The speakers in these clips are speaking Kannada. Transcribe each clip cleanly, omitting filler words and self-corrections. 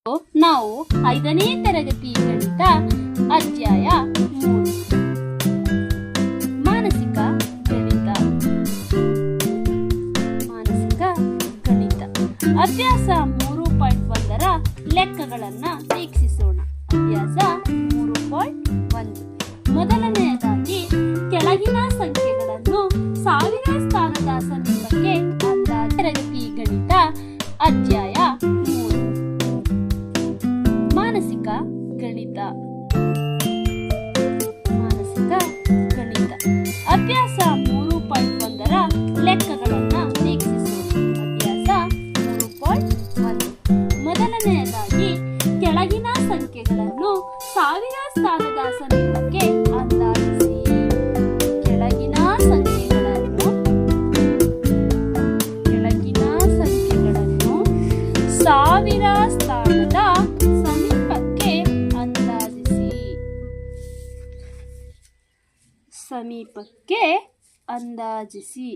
ನಾವು 5ನೇ ತರಗತಿ ಗಣಿತ ಅಧ್ಯಾಯ 3 ಮಾನಸಿಕ ಗಣಿತ ಅಭ್ಯಾಸ 3.1ರ ಲೆಕ್ಕಗಳನ್ನ ವೀಕ್ಷಿಸೋಣ. ಅಭ್ಯಾಸ 3.1 ಮೊದಲನೆಯದಾಗಿ ಕೆಳಗಿನ ಸಂಖ್ಯೆಗಳನ್ನು ಸಾವಿರ ಸ್ಥಾನದ ಸಮೀಪಕ್ಕೆ ಅಂದಾಜು. ತರಗತಿ ಗಣಿತ ಅಧ್ಯಾಯ 3 ಮಾನಸಿಕ ಗಣಿತ ಅಭ್ಯಾಸ 3.1ರ ಲೆಕ್ಕಗಳನ್ನ ವೀಕ್ಷಿಸೋಣ. ಅಭ್ಯಾಸ 3.1 ಮೊದಲನೆಯದಾಗಿ ಕೆಳಗಿನ ಸಂಖ್ಯೆಗಳನ್ನು ಸಾವಿರ ಸ್ಥಾನದ ಸಮೀಪಕ್ಕೆ ಅಂದಾಜಿಸಿ. ಕೆಳಗಿನ ಸಂಖ್ಯೆಗಳನ್ನು ಸಾವಿರ ಸ್ಥಾನದ ಸಮೀಪಕ್ಕೆ ಅಂದಾಜಿಸಿ.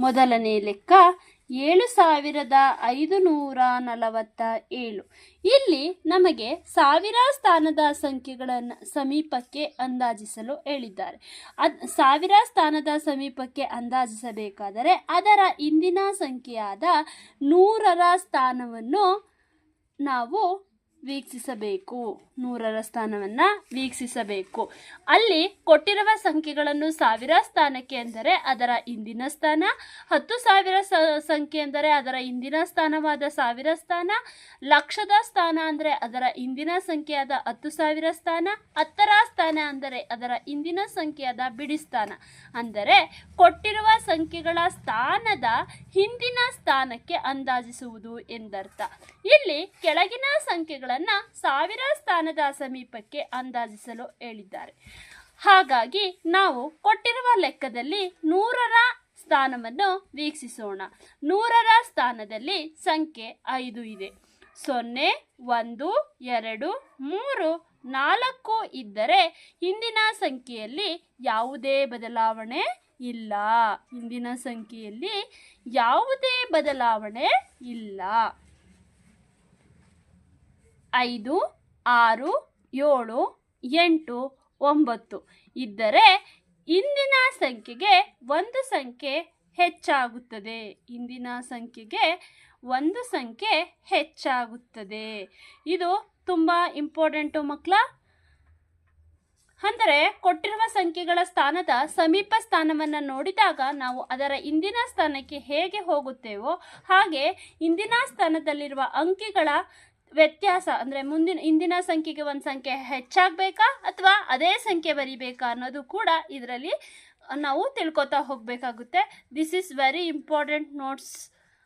ಮೊದಲನೇ ಲೆಕ್ಕ 7547. ಇಲ್ಲಿ ನಮಗೆ ಸಾವಿರ ಸ್ಥಾನದ ಸಂಖ್ಯೆಗಳನ್ನು ಸಮೀಪಕ್ಕೆ ಅಂದಾಜಿಸಲು ಹೇಳಿದ್ದಾರೆ. ಸಾವಿರ ಸ್ಥಾನದ ಸಮೀಪಕ್ಕೆ ಅಂದಾಜಿಸಬೇಕಾದರೆ ಅದರ ಇಂದಿನ ಸಂಖ್ಯೆಯಾದ 100ರ ಸ್ಥಾನವನ್ನು ನಾವು ವೀಕ್ಷಿಸಬೇಕು. 100ರ ಸ್ಥಾನವನ್ನು ವೀಕ್ಷಿಸಬೇಕು. ಅಲ್ಲಿ ಕೊಟ್ಟಿರುವ ಸಂಖ್ಯೆಗಳನ್ನು ಸಾವಿರ ಸ್ಥಾನಕ್ಕೆ ಅಂದರೆ ಅದರ ಇಂದಿನ ಸ್ಥಾನ, 10,000 ಸಂಖ್ಯೆ ಅಂದರೆ ಅದರ ಇಂದಿನ ಸ್ಥಾನವಾದ ಸಾವಿರ ಸ್ಥಾನ, ಲಕ್ಷದ ಸ್ಥಾನ ಅಂದರೆ ಅದರ ಇಂದಿನ ಸಂಖ್ಯೆಯಾದ 10,000 ಸ್ಥಾನ, 10ರ ಸ್ಥಾನ ಅಂದರೆ ಅದರ ಇಂದಿನ ಸಂಖ್ಯೆಯಾದ ಬಿಡಿ ಸ್ಥಾನ. ಅಂದರೆ ಕೊಟ್ಟಿರುವ ಸಂಖ್ಯೆಗಳ ಸ್ಥಾನದ ಹಿಂದಿನ ಸ್ಥಾನಕ್ಕೆ ಅಂದಾಜಿಸುವುದು ಎಂದರ್ಥ. ಇಲ್ಲಿ ಕೆಳಗಿನ ಸಂಖ್ಯೆಗಳನ್ನು ಸಾವಿರ ಸ್ಥಾನದ ಸಮೀಪಕ್ಕೆ ಅಂದಾಜಿಸಲು ಹೇಳಿದ್ದಾರೆ. ಹಾಗಾಗಿ ನಾವು ಕೊಟ್ಟಿರುವ ಲೆಕ್ಕದಲ್ಲಿ 100ರ ಸ್ಥಾನವನ್ನು ವೀಕ್ಷಿಸೋಣ. 100ರ ಸ್ಥಾನದಲ್ಲಿ ಸಂಖ್ಯೆ 5 ಇದೆ. 0, 1, 2, 3, 4 ಇದ್ದರೆ ಹಿಂದಿನ ಸಂಖ್ಯೆಯಲ್ಲಿ ಯಾವುದೇ ಬದಲಾವಣೆ ಇಲ್ಲ. ಹಿಂದಿನ ಸಂಖ್ಯೆಯಲ್ಲಿ ಯಾವುದೇ ಬದಲಾವಣೆ ಇಲ್ಲ. 5, 6, 7, 8, 9 ಇದ್ದರೆ ಇಂದಿನ ಸಂಖ್ಯೆಗೆ ಒಂದು ಸಂಖ್ಯೆ ಹೆಚ್ಚಾಗುತ್ತದೆ. ಇಂದಿನ ಸಂಖ್ಯೆಗೆ ಒಂದು ಸಂಖ್ಯೆ ಹೆಚ್ಚಾಗುತ್ತದೆ. ಇದು ತುಂಬ ಇಂಪಾರ್ಟೆಂಟು ಮಕ್ಕಳ. ಅಂದರೆ ಕೊಟ್ಟಿರುವ ಸಂಖ್ಯೆಗಳ ಸ್ಥಾನದ ಸಮೀಪ ಸ್ಥಾನವನ್ನು ನೋಡಿದಾಗ ನಾವು ಅದರ ಇಂದಿನ ಸ್ಥಾನಕ್ಕೆ ಹೇಗೆ ಹೋಗುತ್ತೇವೋ ಹಾಗೆ ಇಂದಿನ ಸ್ಥಾನದಲ್ಲಿರುವ ಅಂಕಿಗಳ ವ್ಯತ್ಯಾಸ ಅಂದರೆ ಇಂದಿನ ಸಂಖ್ಯೆಗೆ ಒಂದು ಸಂಖ್ಯೆ ಹೆಚ್ಚಾಗಬೇಕಾ ಅಥವಾ ಅದೇ ಸಂಖ್ಯೆ ಬರಿಬೇಕಾ ಅನ್ನೋದು ಕೂಡ ಇದರಲ್ಲಿ ನಾವು ತಿಳ್ಕೊತಾ ಹೋಗಬೇಕಾಗುತ್ತೆ. This is very important notes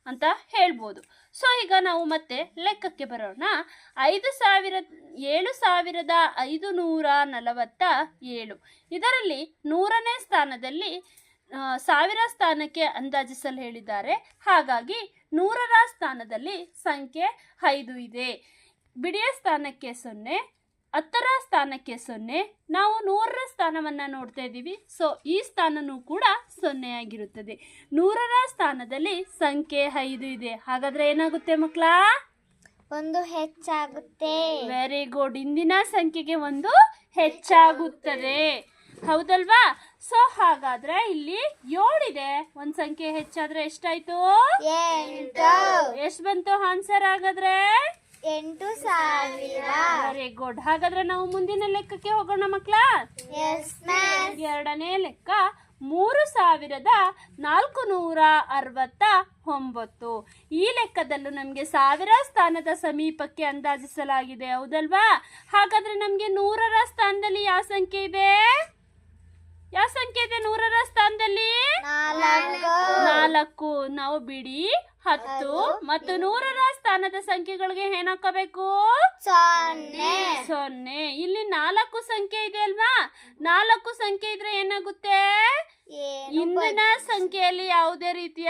ಅಂತ ಹೇಳ್ಬೋದು. ಸೊ ಈಗ ನಾವು ಮತ್ತೆ ಲೆಕ್ಕಕ್ಕೆ ಬರೋಣ. 7,547 ಇದರಲ್ಲಿ 100ನೇ ಸ್ಥಾನದಲ್ಲಿ 1000 ಸ್ಥಾನಕ್ಕೆ ಅಂದಾಜಿಸಲು ಹೇಳಿದ್ದಾರೆ. ಹಾಗಾಗಿ 100ರ ಸ್ಥಾನದಲ್ಲಿ ಸಂಖ್ಯೆ 5 ಇದೆ. ಬಿಡಿಯ ಸ್ಥಾನಕ್ಕೆ 0, 10ರ ಸ್ಥಾನಕ್ಕೆ 0. ನಾವು 100ರ ಸ್ಥಾನವನ್ನು ನೋಡ್ತಾ ಇದ್ದೀವಿ. ಸೊ ಈ ಸ್ಥಾನನೂ ಕೂಡ 0 ಆಗಿರುತ್ತದೆ. 100ರ ಸ್ಥಾನದಲ್ಲಿ ಸಂಖ್ಯೆ 5 ಇದೆ. ಹಾಗಾದ್ರೆ ಏನಾಗುತ್ತೆ ಮಕ್ಕಳ? ಒಂದು ಹೆಚ್ಚಾಗುತ್ತೆ. Very good. ಇಂದಿನ ಸಂಖ್ಯೆಗೆ ಒಂದು ಹೆಚ್ಚಾಗುತ್ತದೆ. ಹೌದಲ್ವಾ? ಸೊ ಹಾಗಾದ್ರೆ ಇಲ್ಲಿ 7 ಇದೆ. ಒಂದು ಸಂಖ್ಯೆ ಹೆಚ್ಚಾದ್ರೆ ಎಷ್ಟಾಯ್ತು? 8. ಎಷ್ಟು ಬಂತು ಆನ್ಸರ್? ಹಾಗಾದ್ರೆ 8,000. Very good. ಹಾಗಾದ್ರೆ ನಾವು ಮುಂದಿನ ಲೆಕ್ಕಕ್ಕೆ ಹೋಗೋಣ ಮಕ್ಕಳ. ಎರಡನೇ ಲೆಕ್ಕ 3,469. ಈ ಲೆಕ್ಕದಲ್ಲೂ ನಮಗೆ 1000 ಸ್ಥಾನದ ಸಮೀಪಕ್ಕೆ ಅಂದಾಜಿಸಲಾಗಿದೆ. ಹೌದಲ್ವಾ? ಹಾಗಾದ್ರೆ ನಮ್ಗೆ 100ರ ಸ್ಥಾನದಲ್ಲಿ ಯಾವ ಸಂಖ್ಯೆ ಇದೆ? ಯಾವ ಸಂಖ್ಯೆ ಇದೆ 100ರ ಸ್ಥಾನದಲ್ಲಿ? 4. ನಾವು ಬಿಡಿ 10 ಮತ್ತು 100ರ ಸ್ಥಾನದ ಸಂಖ್ಯೆಗಳಿಗೆ ಏನ್ ಹಾಕಬೇಕು? 0. ಇಲ್ಲಿ 4 ಸಂಖ್ಯೆ ಇದೆ ಅಲ್ವಾ? 4 ಸಂಖ್ಯೆ ಇದ್ರೆ ಏನಾಗುತ್ತೆ? ಏನು ಇಂದಿನ ಸಂಖ್ಯೆಯಲ್ಲಿ ಯಾವುದೇ ರೀತಿಯ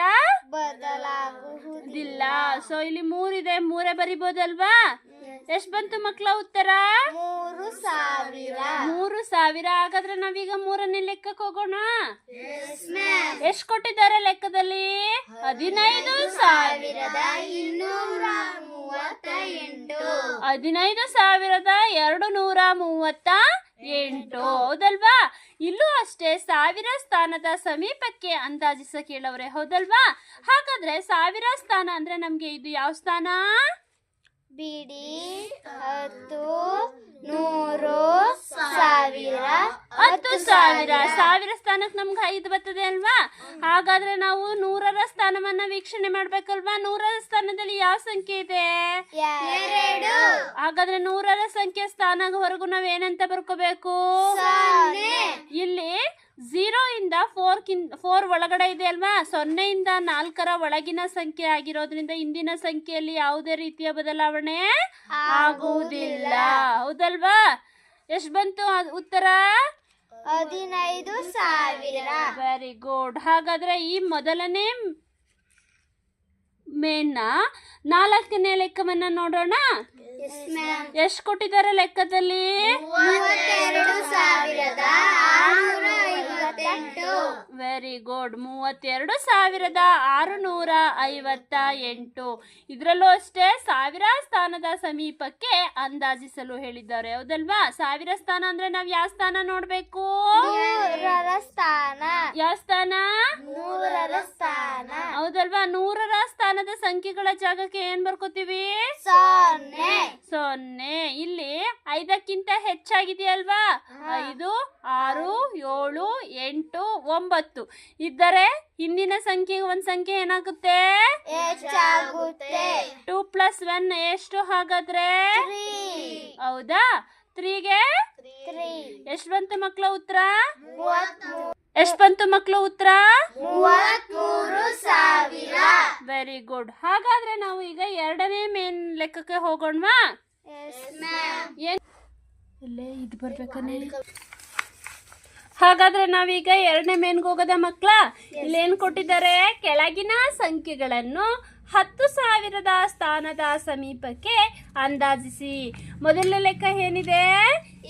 ಬದಲಾಗುವುದಿಲ್ಲ. ಸೊ ಇಲ್ಲಿ 3 ಇದೆ, 3 ಬರಿಬೋದಲ್ವಾ? ಎಷ್ಟು ಬಂತು ಮಕ್ಕಳ ಉತ್ತರ? 3,000. 3,000. ಹಾಗಾದ್ರೆ ನಾವೀಗ 3ನೇ ಲೆಕ್ಕಕ್ಕೆ ಹೋಗೋಣ. ಎಷ್ಟು ಕೊಟ್ಟಿದ್ದಾರೆ ಲೆಕ್ಕದಲ್ಲಿ? 15,238. 15,238. ಹೌದಲ್ವಾ? ಇಲ್ಲೂ ಅಷ್ಟೇ ಸಾವಿರ ಸ್ಥಾನದ ಸಮೀಪಕ್ಕೆ ಅಂದಾಜಿಸ ಕೇಳವ್ರೆ. ಹೌದಲ್ವಾ? ಹಾಗಾದ್ರೆ ಸಾವಿರ ಸ್ಥಾನ ಅಂದ್ರೆ ನಮ್ಗೆ ಇದು ಯಾವ ಸ್ಥಾನ? ಬಿಡಿ 10, 100, 1000. 10,000. ಸಾವಿರ ಸ್ಥಾನಕ್ಕೆ ನಮ್ಗೆ 5 ಬರ್ತದೆ ಅಲ್ವಾ? ಹಾಗಾದ್ರೆ ನಾವು 100ರ ಸ್ಥಾನವನ್ನ ವೀಕ್ಷಣೆ ಮಾಡ್ಬೇಕಲ್ವಾ? 100ರ ಸ್ಥಾನದಲ್ಲಿ ಯಾವ ಸಂಖ್ಯೆ ಇದೆ? 2. ಹಾಗಾದ್ರೆ 100ರ ಸಂಖ್ಯೆ ಸ್ಥಾನವರೆಗೂ ನಾವ್ ಏನಂತ ಬರ್ಕೋಬೇಕು? 0. ಇಲ್ಲಿ 0 ಇಂದ 4 ಒಳಗಡೆ ಇದೆ ಅಲ್ವಾ? 0 ಇಂದ 4ರ ಒಳಗಿನ ಸಂಖ್ಯೆ ಆಗಿರೋದ್ರಿಂದ ಇಂದಿನ ಸಂಖ್ಯೆಯಲ್ಲಿ ಯಾವುದೇ ರೀತಿಯ ಬದಲಾವಣೆ ಆಗುವುದಿಲ್ಲ. ಹೌದಲ್ವಾ? ಎಷ್ಟು ಬಂತು ಉತ್ತರ? 15,000. Very good. ಹಾಗಾದ್ರೆ ಈ ಮೊದಲನೇ ಮೇನ್ನ 4ನೇ ಲೆಕ್ಕವನ್ನ ನೋಡೋಣ. ಎಷ್ಟು ಕೊಟ್ಟಿದ್ದಾರೆ ಲೆಕ್ಕದಲ್ಲಿ? 32,658. Very good. 32,658. ಇದರಲ್ಲೂ ಅಷ್ಟೇ ಸಾವಿರ ಸ್ಥಾನದ ಸಮೀಪಕ್ಕೆ ಅಂದಾಜಿಸಲು ಹೇಳಿದ್ದಾರೆ. ಹೌದಲ್ವಾ? ಸಾವಿರ ಸ್ಥಾನ ಅಂದ್ರೆ ನಾವ್ ಯಾವ ಸ್ಥಾನ ನೋಡ್ಬೇಕು? 100ರ ಸ್ಥಾನ. ಯಾವ ಸ್ಥಾನ? 100ರ ಸ್ಥಾನ. ಹೌದಲ್ವಾ? 100ರ ಸ್ಥಾನದ ಸಂಖ್ಯೆಗಳ ಜಾಗಕ್ಕೆ ಏನ್ ಬರ್ಕೋತೀವಿ? 0. ಇಲ್ಲಿ 5ಕ್ಕಿಂತ ಹೆಚ್ಚಾಗಿದೆಯಲ್ವಾ? 5, 6, 7, 8, 9 ಇದ್ದರೆ ಹಿಂದಿನ ಸಂಖ್ಯೆ ಒಂದ್ ಸಂಖ್ಯೆ ಏನಾಗುತ್ತೆ? ಹೆಚ್ಚಾಗುತ್ತೆ. 2 + 1 ಎಷ್ಟು ಹಾಗಾದ್ರೆ? 3. ಹೌದಾ? 3ಗೆ 3. ಎಷ್ಟು ಬಂತು ಮಕ್ಕಳ ಉತ್ತರ? 33. ಎಷ್ಟು ಬಂತು ಮಕ್ಕಳು ಉತ್ತರ? 33,000. Very good. ಹಾಗಾದ್ರೆ ನಾವು ಈಗ 2ನೇ ಮೇನ್ ಲೆಕ್ಕಕ್ಕೆ ಹೋಗೋಣವಾ? ಇಲ್ಲೇ ಇದು ಬರ್ಬೇಕನೆ. ಹಾಗಾದ್ರೆ ನಾವೀಗ 2ನೇ ಮೇನ್ಗೆ ಹೋಗೋದ ಮಕ್ಕಳ? ಇಲ್ಲೇನ್ ಕೊಟ್ಟಿದ್ದಾರೆ? ಕೆಳಗಿನ ಸಂಖ್ಯೆಗಳನ್ನು 10,000ದ ಸ್ಥಾನದ ಸಮೀಪಕ್ಕೆ ಅಂದಾಜಿಸಿ. ಮೊದಲನೇ ಲೆಕ್ಕ ಏನಿದೆ?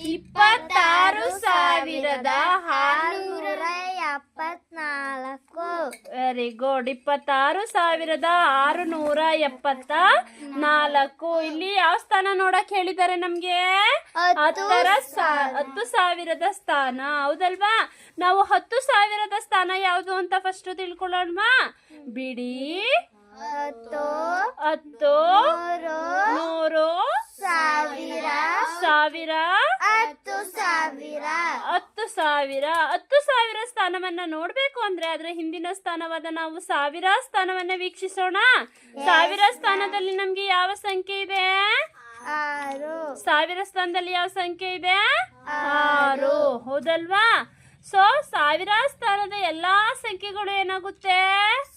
26,674. Very good. 26,674. ಇಲ್ಲಿ ಯಾವ ಸ್ಥಾನ ನೋಡಕ್ ಹೇಳಿದ್ದಾರೆ ನಮ್ಗೆ? 10,000ದ ಸ್ಥಾನ. ಹೌದಲ್ವಾ? ನಾವು 10,000ದ ಸ್ಥಾನ ಯಾವುದು ಅಂತ ಫಸ್ಟ್ ತಿಳ್ಕೊಳ್ಳೋಣವಾ? ಬಿಡಿ 10, 10, 100, 100, 1000, 10,000. 10,000 ಸ್ಥಾನವನ್ನ ನೋಡ್ಬೇಕು ಅಂದ್ರೆ ಅದರ ಹಿಂದಿನ ಸ್ಥಾನವಾದ ನಾವು ಸಾವಿರ ಸ್ಥಾನವನ್ನ ವೀಕ್ಷಿಸೋಣ. ಸಾವಿರ ಸ್ಥಾನದಲ್ಲಿ ನಮ್ಗೆ ಯಾವ ಸಂಖ್ಯೆ ಇದೆ? 6. ಸಾವಿರ ಸ್ಥಾನದಲ್ಲಿ ಯಾವ ಸಂಖ್ಯೆ ಇದೆ? 6. ಹೌದಲ್ವಾ? ಸೊ ಸಾವಿರ ಸ್ಥಾನದ ಎಲ್ಲಾ ಸಂಖ್ಯೆಗಳು ಏನಾಗುತ್ತೆ?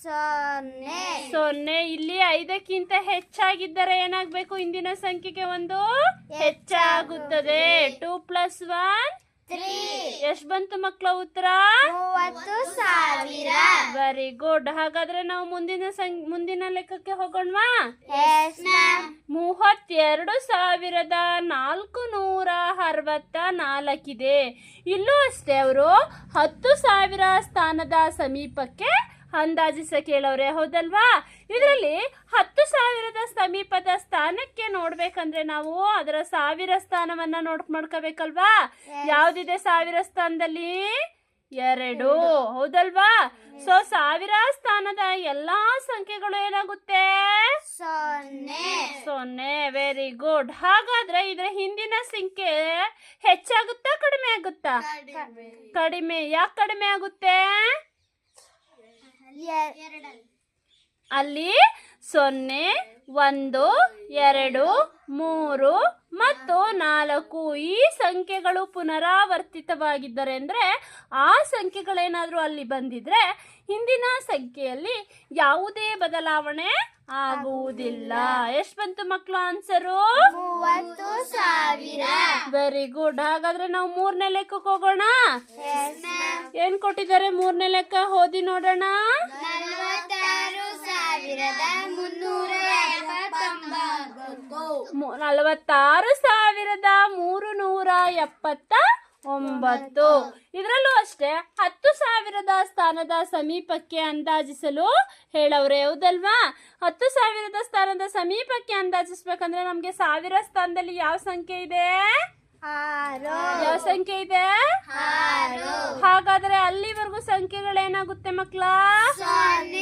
0. ಇಲ್ಲಿ 5ಕ್ಕಿಂತ ಹೆಚ್ಚಾಗಿದ್ದರೆ ಏನಾಗಬೇಕು? ಇಂದಿನ ಸಂಖ್ಯೆಗೆ ಒಂದು ಹೆಚ್ಚಾಗುತ್ತದೆ. 2 + 1 3. ಎಷ್ಟು ಬಂತು ಮಕ್ಕಳ ಉತ್ತರ? 30,000. Very good. ಹಾಗಾದ್ರೆ ನಾವು ಮುಂದಿನ ಲೆಕ್ಕಕ್ಕೆ ಹೋಗೋಣವಾ? 32,464 ಇದೆ. ಇಲ್ಲೂ ಅಷ್ಟೇ ಅವರು 10,000 ಸ್ಥಾನದ ಸಮೀಪಕ್ಕೆ ಅಂದಾಜಿಸ ಕೇಳವ್ರೆ. ಹೌದಲ್ವಾ? ಇದರಲ್ಲಿ 10,000ದ ಸಮೀಪದ ಸ್ಥಾನಕ್ಕೆ ನೋಡ್ಬೇಕಂದ್ರೆ ನಾವು ಅದರ ಸಾವಿರ ಸ್ಥಾನವನ್ನ ಮಾಡ್ಕೋಬೇಕಲ್ವಾ? ಯಾವ್ದಿದೆ ಸಾವಿರ ಸ್ಥಾನದಲ್ಲಿ? 2. ಹೌದಲ್ವಾ? ಸೊ ಸಾವಿರ ಸ್ಥಾನದ ಎಲ್ಲಾ ಸಂಖ್ಯೆಗಳು ಏನಾಗುತ್ತೆ? 0. Very good. ಹಾಗಾದ್ರೆ ಇದರ ಹಿಂದಿನ ಸಂಖ್ಯೆ ಹೆಚ್ಚಾಗುತ್ತಾ ಕಡಿಮೆ ಆಗುತ್ತಾ? ಕಡಿಮೆ. ಯಾಕೆ ಕಡಿಮೆ ಆಗುತ್ತೆ? ಅಲ್ಲಿ 0, 1, 2, 3 ಮತ್ತು 4. ಈ ಸಂಖ್ಯೆಗಳು ಪುನರಾವರ್ತಿತವಾಗಿದ್ದರೆ ಅಂದ್ರೆ ಆ ಸಂಖ್ಯೆಗಳೇನಾದ್ರೂ ಅಲ್ಲಿ ಬಂದಿದ್ರೆ ಹಿಂದಿನ ಸಂಖ್ಯೆಯಲ್ಲಿ ಯಾವುದೇ ಬದಲಾವಣೆ ಆಗುವುದಿಲ್ಲ. ಎಷ್ಟು ಬಂತು ಮಕ್ಕಳು ಆನ್ಸರು? 30,000. Very good. ಹಾಗಾದ್ರೆ ನಾವು 3ನೇ ಲೆಕ್ಕಕ್ಕೆ ಹೋಗೋಣ. ಏನ್ ಕೊಟ್ಟಿದ್ದಾರೆ 3ನೇ ಲೆಕ್ಕ? ಓದಿ ನೋಡೋಣ. 46,379. ಇದರಲ್ಲೂ ಅಷ್ಟೇ 10,000 ಸ್ಥಾನದ ಸಮೀಪಕ್ಕೆ ಅಂದಾಜಿಸಲು ಹೇಳವ್ರೆ, ಹೌದಲ್ವಾ? 10,000 ಸ್ಥಾನದ ಸಮೀಪಕ್ಕೆ ಅಂದಾಜಿಸ್ಬೇಕಂದ್ರೆ ನಮ್ಗೆ 1000 ಸ್ಥಾನದಲ್ಲಿ ಯಾವ ಸಂಖ್ಯೆ ಇದೆ? 6. ಯಾವ ಸಂಖ್ಯೆ ಇದೆ? 6. ಹಾಗಾದ್ರೆ ಅಲ್ಲಿವರೆಗೂ ಸಂಖ್ಯೆಗಳೇನಾಗುತ್ತೆ ಮಕ್ಕಳ? 0.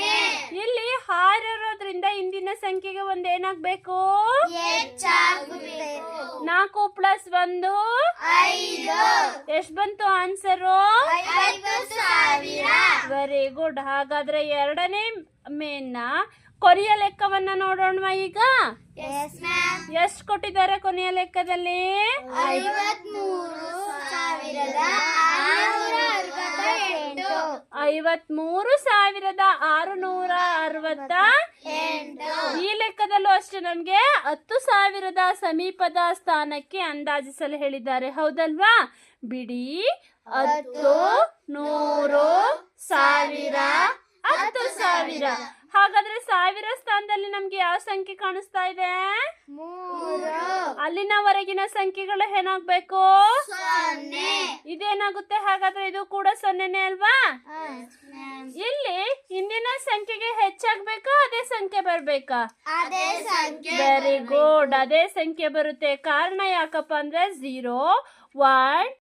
ಇಲ್ಲಿ 6 ಇರೋದ್ರಿಂದ ಹಿಂದಿನ ಸಂಖ್ಯೆಗೆ ಒಂದ್ ಏನಾಗ್ಬೇಕು? ಹೆಚ್ಚಾಗಬೇಕು. 4 + 1 5. ಎಷ್ಟ್ ಬಂತು ಆನ್ಸರು? 50,000. Very good. ಹಾಗಾದ್ರೆ 2ನೇ ಮೇನ್ನ ಕೊನೆಯ ಲೆಕ್ಕವನ್ನ ನೋಡೋಣ ಈಗ. Yes, ma'am. ಎಷ್ಟು ಕೊಟ್ಟಿದ್ದಾರೆ ಕೊನೆಯ ಲೆಕ್ಕದಲ್ಲಿ? 53,668. 53,668. ಈ ಲೆಕ್ಕದಲ್ಲೂ ಅಷ್ಟೇ ನಮ್ಗೆ 10,000 ಸಮೀಪದ ಸ್ಥಾನಕ್ಕೆ ಅಂದಾಜಿಸಲು ಹೇಳಿದ್ದಾರೆ, ಹೌದಲ್ವಾ? ಬಿಡಿ 10, 100, 1000, 10,000. ಹಾಗಾದ್ರೆ 1000 ಸ್ಥಾನದಲ್ಲಿ ನಮ್ಗೆ ಯಾವ ಸಂಖ್ಯೆ ಕಾಣಿಸ್ತಾ ಇದೆ? 3. ಅಲ್ಲಿನವರೆಗಿನ ಸಂಖ್ಯೆಗಳು ಏನಾಗ್ಬೇಕು? 0. ಇದೇನಾಗುತ್ತೆ? ಹಾಗಾದ್ರೆ ಇದು ಕೂಡ 0ನೇ ಅಲ್ವಾ? ಇಲ್ಲಿ ಹಿಂದಿನ ಸಂಖ್ಯೆಗೆ ಹೆಚ್ಚಾಗ್ಬೇಕಾ ಅದೇ ಸಂಖ್ಯೆ ಬರ್ಬೇಕಾ? ಅದೇ ಸಂಖ್ಯೆ. Very good. ಅದೇ ಸಂಖ್ಯೆ ಬರುತ್ತೆ. ಕಾರಣ ಯಾಕಪ್ಪ ಅಂದ್ರೆ 0, 1,